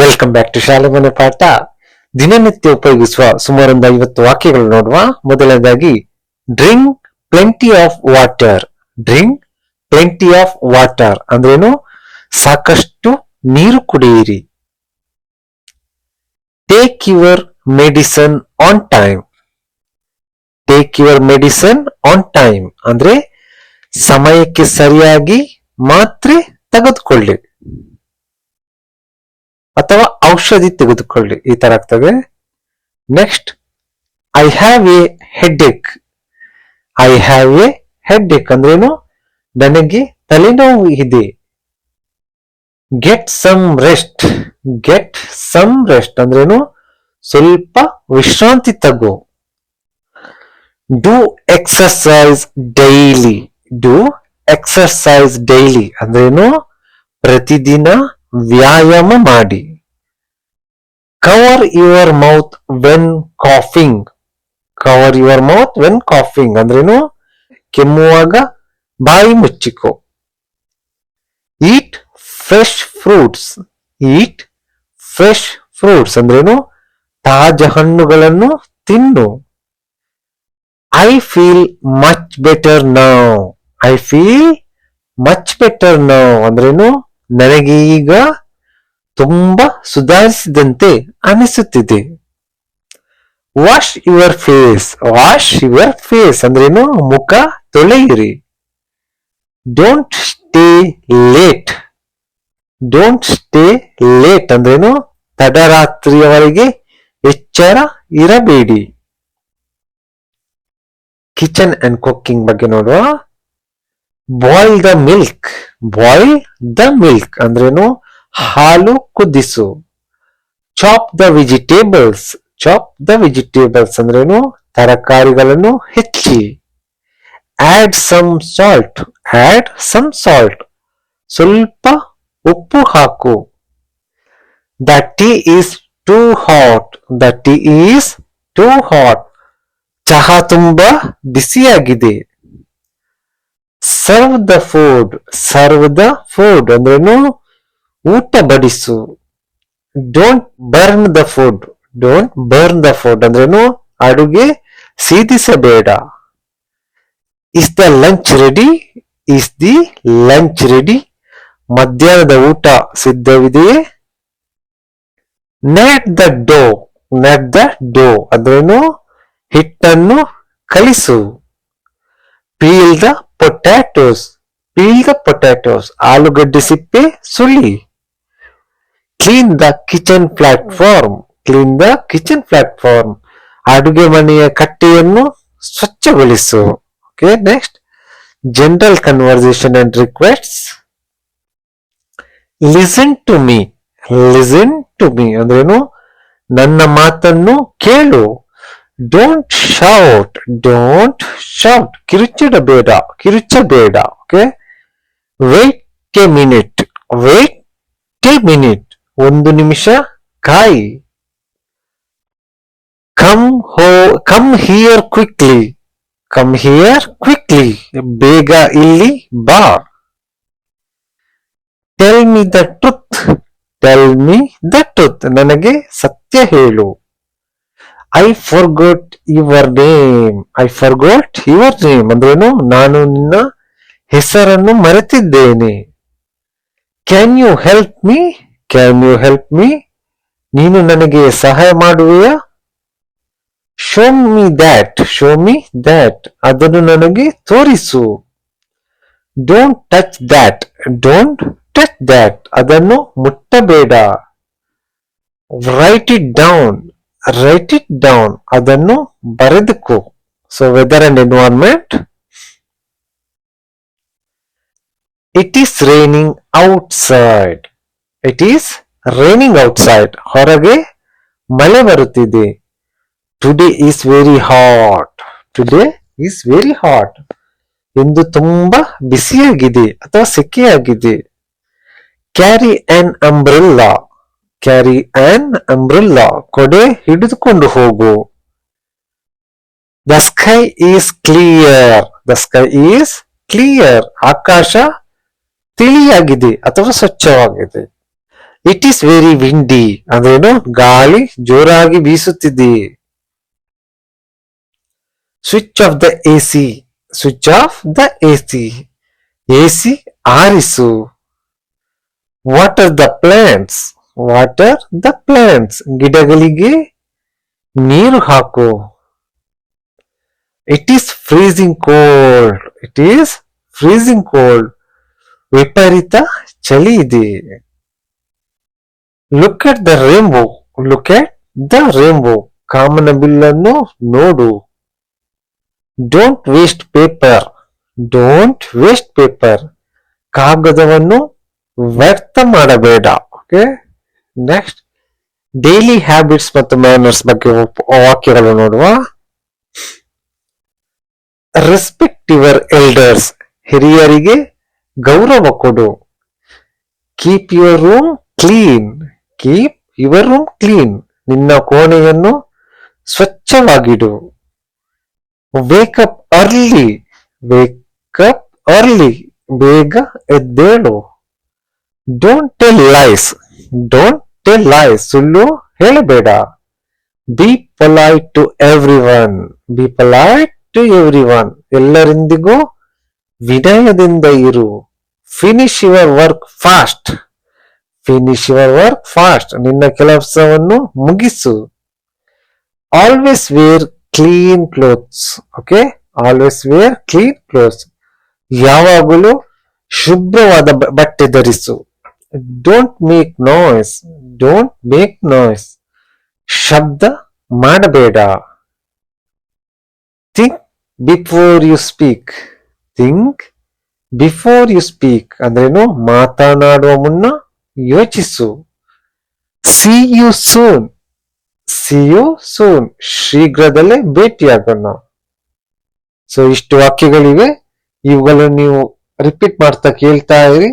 Welcome back to ಶಾಲೆ ಮನೆ ಪಾಠ. ದಿನನಿತ್ಯ ಉಪಯೋಗಿಸುವ ಸುಮಾರು 50 ವಾಕ್ಯಗಳು ನೋಡುವ. ಮೊದಲನೇದಾಗಿ drink plenty of water. Drink plenty of water ಅಂದ್ರೇನು? ಸಾಕಷ್ಟು ನೀರು ಕುಡಿಯಿರಿ. Take your medicine on time. Take your medicine on time ಅಂದ್ರೆ ಸಮಯಕ್ಕೆ ಸರಿಯಾಗಿ ಮಾತ್ರೆ ತೆಗೆದುಕೊಳ್ಳಿ ಅಥವಾ ಔಷಧಿ ತೆಗೆದುಕೊಳ್ಳಿ, ಈ ತರ ಆಗ್ತದೆ. Next, I have a headache. I have a headache ಅಂದ್ರೇನು? ನನಗೆ ತಲೆನೋವು ಇದೆ. Get some rest. Get some rest ಅಂದ್ರೇನು? ಸ್ವಲ್ಪ ವಿಶ್ರಾಂತಿ ತಗೋ. Do exercise daily. Do exercise daily ಅಂದ್ರೇನು? ಪ್ರತಿದಿನ ವ್ಯಾಯಾಮ ಮಾಡಿ. Cover your mouth when coughing. Cover your mouth when coughing ಅಂದ್ರೇನು? ಕೆಮ್ಮುವಾಗ ಬಾಯಿ ಮುಚ್ಚಿಕೋ. Eat fresh fruits. Eat fresh fruits ಅಂದ್ರೇನು? ತಾಜಾ ಹಣ್ಣುಗಳನ್ನು ತಿನ್ನು. I feel much better now. I feel much better now ಅಂದ್ರೇನು? ನನಗೆ ಈಗ ತುಂಬಾ ಸುಧಾರಿಸಿದಂತೆ ಅನಿಸುತ್ತಿದೆ. Wash your face. Wash your face ಅಂದ್ರೇನು? ಮುಖ ತೊಳೆಯಿರಿ. Don't stay late. Don't stay late ಅಂದ್ರೇನು? ತಡರಾತ್ರಿಯವರೆಗೆ ಎಚ್ಚರ ಇರಬೇಡಿ. ಕಿಚನ್ ಅಂಡ್ ಕುಕಿಂಗ್ ಬಗ್ಗೆ ನೋಡುವ. Boil the milk. Boil the milk ಅಂದ್ರೇನು? ಹಾಲು ಕುದಿಸು. Chop the vegetables. Chop the vegetables ಅಂದ್ರೇನು? ತರಕಾರಿಗಳನ್ನು ಹೆಚ್ಚಿ. Add some salt. Add some salt, ಸ್ವಲ್ಪ ಉಪ್ಪು ಹಾಕು. The tea is too hot. The tea is too hot, ಚಹಾ ತುಂಬಾ ಬಿಸಿಯಾಗಿದೆ. Serve the food. Serve the food ಅಂದ್ರೇನು? ಊಟ ಬಡಿಸು. Don't burn the food. Don't burn the food ಅಂದ್ರೇನು? ಅಡುಗೆ ಸೀದಿಸಬೇಡ. Is the lunch ready. Is the lunch ready, ಮಧ್ಯಾಹ್ನದ ಊಟ ಸಿದ್ಧವಿದೆಯೇ? Net the dough. Net the dough ಅಂದ್ರೇನು? ಹಿಟ್ಟನ್ನು ಕಲಿಸು. Peel the potatoes. Peel the potatoes, ಆಲೂಗಡ್ಡೆ ಸಿಪ್ಪೆ ಸುಳಿ. Clean the kitchen platform. Clean the kitchen platform, ಅಡುಗೆ ಮನೆಯ ಕಟ್ಟೆಯನ್ನು ಸ್ವಚ್ಛಗೊಳಿಸು. Okay, next general conversation and requests. Listen to me. Listen to me ಅಂದ್ರೇನು? ನನ್ನ ಮಾತನ್ನು ಕೇಳು. Don't shout. ಡೋಂಟ್ ಶೌಟ್, ಕಿರುಚಿಡಬೇಡ, ಕಿರುಚಬೇಡ. Okay, wait a minute. Wait a minute, ಒಂದು ನಿಮಿಷ ಕಾಯಿ. Come here quickly. Come here quickly, ಬೇಗ ಇಲ್ಲಿ ಬಾ. Tell me the truth. Tell me the truth, ನನಗೆ ಸತ್ಯ ಹೇಳು. I forgot your name. I forgot your name ಅಂದ್ರೇನು? ನಾನು ನಿನ್ನ ಹೆಸರನ್ನು ಮರೆತಿದ್ದೇನೆ. Can you help me. Can you help me, ನೀನು ನನಗೆ ಸಹಾಯ ಮಾಡುವೆಯಾ? Show me that. Show me that, ಅದನ್ನು ನನಗೆ ತೋರಿಸು. Don't touch that. Don't touch that, ಅದನ್ನು ಮುಟ್ಟಬೇಡ. Write it down. Write it down, ಅದನ್ನು ಬರೆದುಕೋ. So weather and environment. It is raining outside. It is raining outside, ಹೊರಗೆ ಮಳೆ ಬರುತ್ತಿದೆ. Today is very hot. Today is very hot, ಇಂದು ತುಂಬಾ ಬಿಸಿಯಾಗಿದೆ ಅಥವಾ ಸೆಕೆಯಾಗಿದೆ. Carry an umbrella. Carry an umbrella, ಕೊಡೆ ಹಿಡಿದುಕೊಂಡು ಹೋಗು. The sky is clear. The sky is clear, ಆಕಾಶ ತಿಳಿಯಾಗಿದೆ ಅಥವಾ ಸ್ವಚ್ಛವಾಗಿದೆ. ಇಟ್ ಈಸ್ ವೆರಿ ವಿಂಡಿ ಅಂದ್ರೇನು ಗಾಳಿ ಜೋರಾಗಿ ಬೀಸುತ್ತಿದೆ. Switch off the AC, switch off the AC, AC ಆರಿಸು. Water the plants, water the plants, ಗಿಡಗಳಿಗೆ ನೀರು ಹಾಕು. It is freezing cold, it is freezing cold, ವಿಪರೀತ ಚಳಿ ಇದೆ. Look at the rainbow, look at the rainbow, ಕಾಮನ ಬಿಲ್ಲನ್ನು ನೋಡು. Don't waste paper, don't waste paper, ಕಾಗದವನ್ನು ವ್ಯರ್ಥ ಮಾಡಬೇಡ. ಓಕೆ, ನೆಕ್ಸ್ಟ್ ಡೈಲಿ ಹ್ಯಾಬಿಟ್ಸ್ ಮತ್ತು ಮ್ಯಾನರ್ಸ್ ಬಗ್ಗೆ ವಾಕ್ಯಗಳು ನೋಡುವ. ರೆಸ್ಪೆಕ್ಟ್ ಯುವರ್ ಎಲ್ಡರ್ಸ್, ಹಿರಿಯರಿಗೆ ಗೌರವ ಕೊಡು. Keep your room clean, keep your room clean, ನಿನ್ನ ಕೋಣೆಯನ್ನು ಸ್ವಚ್ಛವಾಗಿಡು. ವೇಕಪ್ ಅರ್ಲಿ, ವೇಕಪ್ ಅರ್ಲಿ, ಬೇಗ ಎದ್ದೇಳು. Don't tell lies, don't tell lies, ಸುಳ್ಳು ಹೇಳಬೇಡ. Be polite to everyone, be polite to everyone, ಎಲ್ಲರಿಂದಿಗೂ ವಿನಯದಿಂದ ಇರು. Finish your work fast, finish your work fast, ನಿನ್ನ ಕೆಲಸವನ್ನು ಮುಗಿಸು. Always wear clean clothes, okay, always wear clean clothes, ಯಾವಾಗಲೂ ಶುಭ್ರವಾದ ಬಟ್ಟೆ ಧರಿಸು. Don't make noise, don't make noise, ಶಬ್ದ ಮಾಡಬೇಡ. Think before you speak, think before you speak ಅಂದ್ರೇನು ಮಾತನಾಡುವ ಮುನ್ನ ಯೋಚಿಸು. See you soon, see you soon, ಶೀಘ್ರದಲ್ಲೇ ಭೇಟಿಯಾಗೋಣ. ಸೊ ಇಷ್ಟು ವಾಕ್ಯಗಳಿವೆ, ಇವುಗಳನ್ನು ನೀವು ರಿಪೀಟ್ ಮಾಡ್ತಾ ಕೇಳ್ತಾ ಇರಿ.